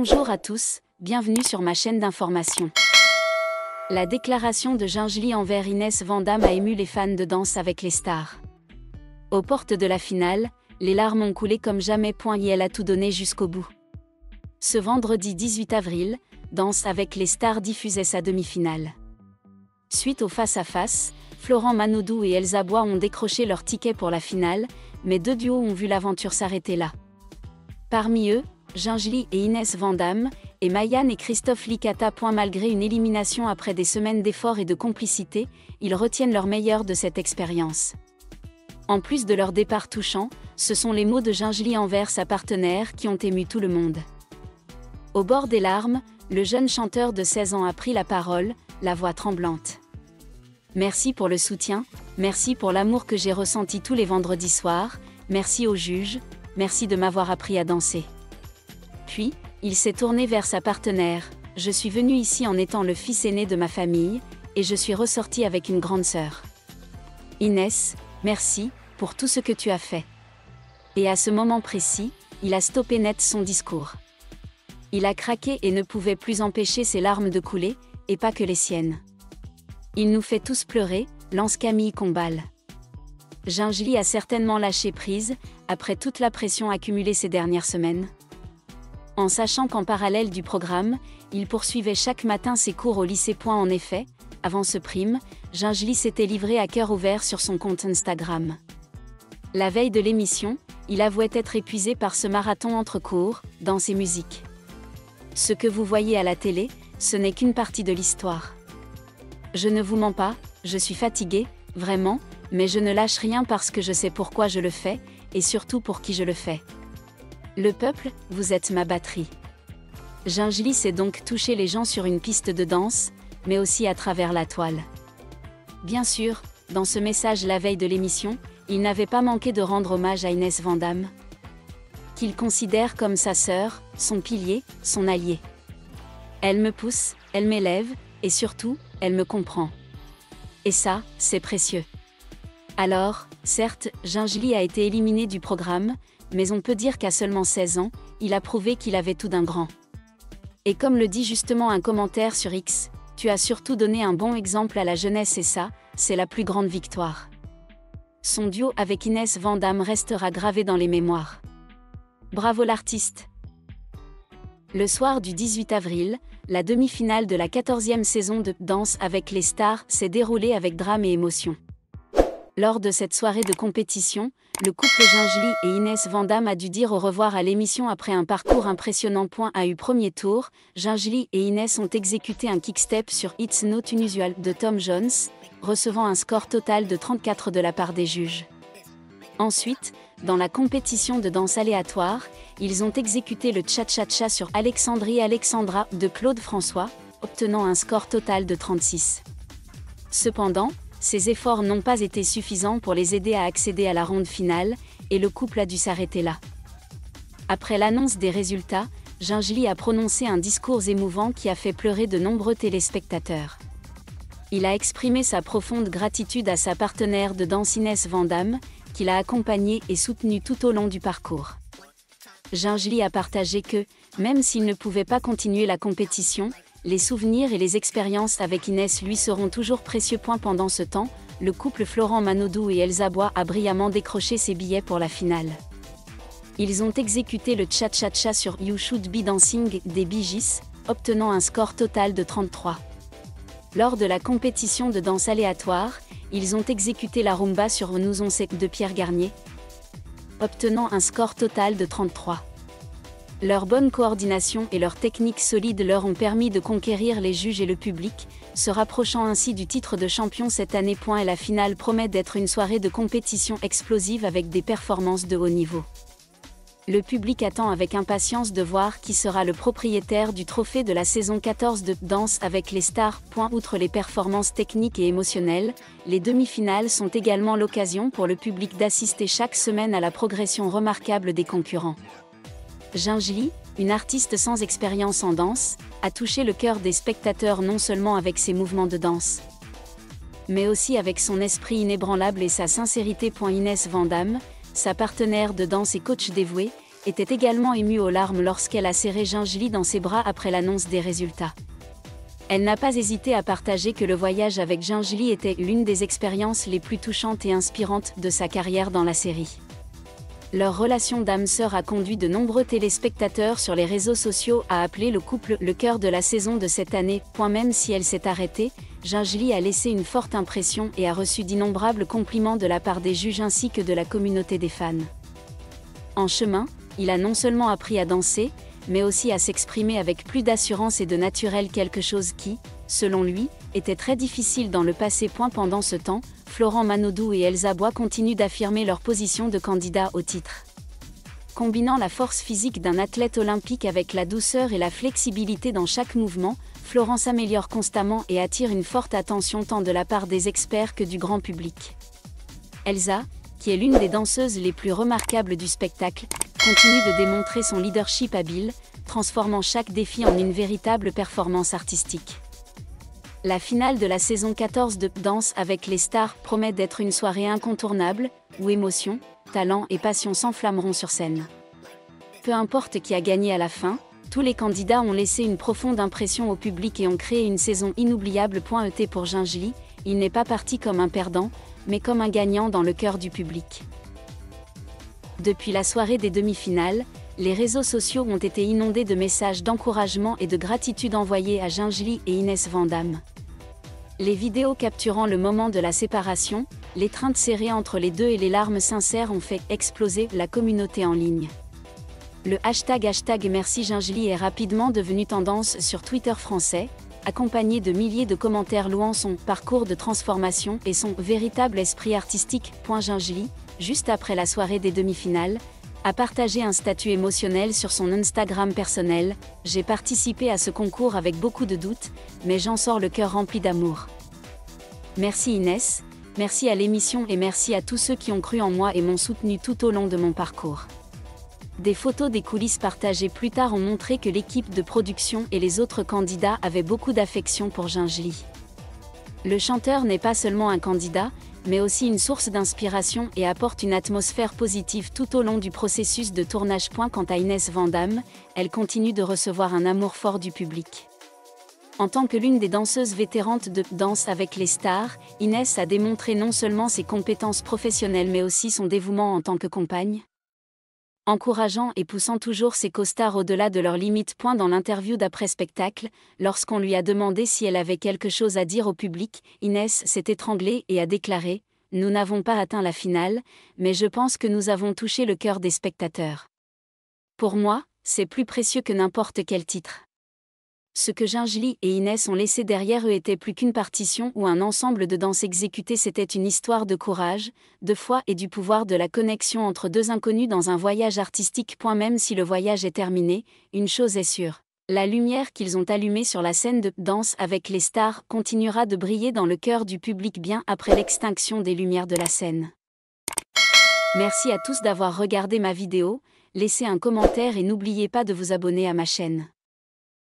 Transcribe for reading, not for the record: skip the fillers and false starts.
Bonjour à tous, bienvenue sur ma chaîne d'information. La déclaration de Gingely envers Inès Van Damme a ému les fans de Danse avec les stars. Aux portes de la finale, les larmes ont coulé comme jamais. Et elle a tout donné jusqu'au bout. Ce vendredi 18 avril, Danse avec les stars diffusait sa demi-finale. Suite au face-à-face, Florent Manodou et Elsa Bois ont décroché leur ticket pour la finale, mais deux duos ont vu l'aventure s'arrêter là. Parmi eux, Gingely et Inès Van Damme, et Mayan et Christophe Licata. Malgré une élimination après des semaines d'efforts et de complicité, ils retiennent leur meilleur de cette expérience. En plus de leur départ touchant, ce sont les mots de Gingely envers sa partenaire qui ont ému tout le monde. Au bord des larmes, le jeune chanteur de 16 ans a pris la parole, la voix tremblante. Merci pour le soutien, merci pour l'amour que j'ai ressenti tous les vendredis soirs, merci aux juges, merci de m'avoir appris à danser. Puis, il s'est tourné vers sa partenaire. Je suis venu ici en étant le fils aîné de ma famille, et je suis ressorti avec une grande sœur. Inès, merci, pour tout ce que tu as fait. Et à ce moment précis, il a stoppé net son discours. Il a craqué et ne pouvait plus empêcher ses larmes de couler, et pas que les siennes. Il nous fait tous pleurer, lance Camille Combal. Gingely a certainement lâché prise, après toute la pression accumulée ces dernières semaines. En sachant qu'en parallèle du programme, il poursuivait chaque matin ses cours au lycée. En effet, avant ce prime, Gingely s'était livré à cœur ouvert sur son compte Instagram. La veille de l'émission, il avouait être épuisé par ce marathon entre cours, danse et musique. Ce que vous voyez à la télé, ce n'est qu'une partie de l'histoire. Je ne vous mens pas, je suis fatigué, vraiment, mais je ne lâche rien parce que je sais pourquoi je le fais, et surtout pour qui je le fais. Le peuple, vous êtes ma batterie. Gingely s'est donc touché les gens sur une piste de danse, mais aussi à travers la toile. Bien sûr, dans ce message la veille de l'émission, il n'avait pas manqué de rendre hommage à Inès Van Damme, qu'il considère comme sa sœur, son pilier, son allié. Elle me pousse, elle m'élève, et surtout, elle me comprend. Et ça, c'est précieux. Alors, certes, Gingely a été éliminé du programme, mais on peut dire qu'à seulement 16 ans, il a prouvé qu'il avait tout d'un grand. Et comme le dit justement un commentaire sur X, tu as surtout donné un bon exemple à la jeunesse et ça, c'est la plus grande victoire. Son duo avec Inès Van Damme restera gravé dans les mémoires. Bravo l'artiste! Le soir du 18 avril, la demi-finale de la 14e saison de Danse avec les stars s'est déroulée avec drame et émotion. Lors de cette soirée de compétition, le couple Gingely et Inès Van Damme a dû dire au revoir à l'émission après un parcours impressionnant. À eu premier tour, Gingely et Inès ont exécuté un kickstep sur It's Not Unusual de Tom Jones, recevant un score total de 34 de la part des juges. Ensuite, dans la compétition de danse aléatoire, ils ont exécuté le cha-cha-cha sur Alexandrie Alexandra de Claude François, obtenant un score total de 36. Cependant, ces efforts n'ont pas été suffisants pour les aider à accéder à la ronde finale, et le couple a dû s'arrêter là. Après l'annonce des résultats, Gingely a prononcé un discours émouvant qui a fait pleurer de nombreux téléspectateurs. Il a exprimé sa profonde gratitude à sa partenaire de danse Inès Van Damme, qui l'a accompagnée et soutenue tout au long du parcours. Gingely a partagé que, même s'il ne pouvait pas continuer la compétition, les souvenirs et les expériences avec Inès lui seront toujours précieux. Pendant ce temps, le couple Florent Manodou et Elsa Bois a brillamment décroché ses billets pour la finale. Ils ont exécuté le cha-cha-cha sur You Should Be Dancing des Bee Gees, obtenant un score total de 33. Lors de la compétition de danse aléatoire, ils ont exécuté la rumba sur Nous on sait de Pierre Garnier, obtenant un score total de 33. Leur bonne coordination et leur technique solide leur ont permis de conquérir les juges et le public, se rapprochant ainsi du titre de champion cette année. Et la finale promet d'être une soirée de compétition explosive avec des performances de haut niveau. Le public attend avec impatience de voir qui sera le propriétaire du trophée de la saison 14 de Danse avec les stars. Outre les performances techniques et émotionnelles, les demi-finales sont également l'occasion pour le public d'assister chaque semaine à la progression remarquable des concurrents. Gingely, une artiste sans expérience en danse, a touché le cœur des spectateurs non seulement avec ses mouvements de danse, mais aussi avec son esprit inébranlable et sa sincérité. Inès Van Damme, sa partenaire de danse et coach dévouée, était également émue aux larmes lorsqu'elle a serré Jungjlee dans ses bras après l'annonce des résultats. Elle n'a pas hésité à partager que le voyage avec Jungjlee était l'une des expériences les plus touchantes et inspirantes de sa carrière dans la série. Leur relation d'âme-sœur a conduit de nombreux téléspectateurs sur les réseaux sociaux à appeler le couple le cœur de la saison de cette année. Même si elle s'est arrêtée, Jungjlee a laissé une forte impression et a reçu d'innombrables compliments de la part des juges ainsi que de la communauté des fans. En chemin, il a non seulement appris à danser, mais aussi à s'exprimer avec plus d'assurance et de naturel, quelque chose qui, selon lui, était très difficile dans le passé. Pendant ce temps, Florent Manodou et Elsa Bois continuent d'affirmer leur position de candidat au titre. Combinant la force physique d'un athlète olympique avec la douceur et la flexibilité dans chaque mouvement, Florent s'améliore constamment et attire une forte attention tant de la part des experts que du grand public. Elsa, qui est l'une des danseuses les plus remarquables du spectacle, continue de démontrer son leadership habile, transformant chaque défi en une véritable performance artistique. La finale de la saison 14 de Danse avec les stars promet d'être une soirée incontournable, où émotion, talent et passion s'enflammeront sur scène. Peu importe qui a gagné à la fin, tous les candidats ont laissé une profonde impression au public et ont créé une saison inoubliable. Pour Jungjlee, il n'est pas parti comme un perdant, mais comme un gagnant dans le cœur du public. Depuis la soirée des demi-finales, les réseaux sociaux ont été inondés de messages d'encouragement et de gratitude envoyés à Jungjlee et Inès Van Damme. Les vidéos capturant le moment de la séparation, l'étreinte serrée entre les deux et les larmes sincères ont fait exploser la communauté en ligne. Le hashtag Merci Jungjlee est rapidement devenu tendance sur Twitter français, accompagné de milliers de commentaires louant son parcours de transformation et son véritable esprit artistique. Jungjlee, juste après la soirée des demi-finales, a partagé un statut émotionnel sur son Instagram personnel. « J'ai participé à ce concours avec beaucoup de doutes, mais j'en sors le cœur rempli d'amour. Merci Inès, merci à l'émission et merci à tous ceux qui ont cru en moi et m'ont soutenu tout au long de mon parcours. » Des photos des coulisses partagées plus tard ont montré que l'équipe de production et les autres candidats avaient beaucoup d'affection pour Jungjlee. Le chanteur n'est pas seulement un candidat, mais aussi une source d'inspiration et apporte une atmosphère positive tout au long du processus de tournage. Quant à Inès Van Damme, elle continue de recevoir un amour fort du public. En tant que l'une des danseuses vétérantes de Danse avec les stars, Inès a démontré non seulement ses compétences professionnelles mais aussi son dévouement en tant que compagne. Encourageant et poussant toujours ses costards au-delà de leurs limites. Dans l'interview d'après-spectacle, lorsqu'on lui a demandé si elle avait quelque chose à dire au public, Inès s'est étranglée et a déclaré « Nous n'avons pas atteint la finale, mais je pense que nous avons touché le cœur des spectateurs. Pour moi, c'est plus précieux que n'importe quel titre. » Ce que Jungjlee et Inès ont laissé derrière eux était plus qu'une partition ou un ensemble de danses exécutées, c'était une histoire de courage, de foi et du pouvoir de la connexion entre deux inconnus dans un voyage artistique. Même si le voyage est terminé, une chose est sûre, la lumière qu'ils ont allumée sur la scène de Danse avec les stars continuera de briller dans le cœur du public bien après l'extinction des lumières de la scène. Merci à tous d'avoir regardé ma vidéo, laissez un commentaire et n'oubliez pas de vous abonner à ma chaîne.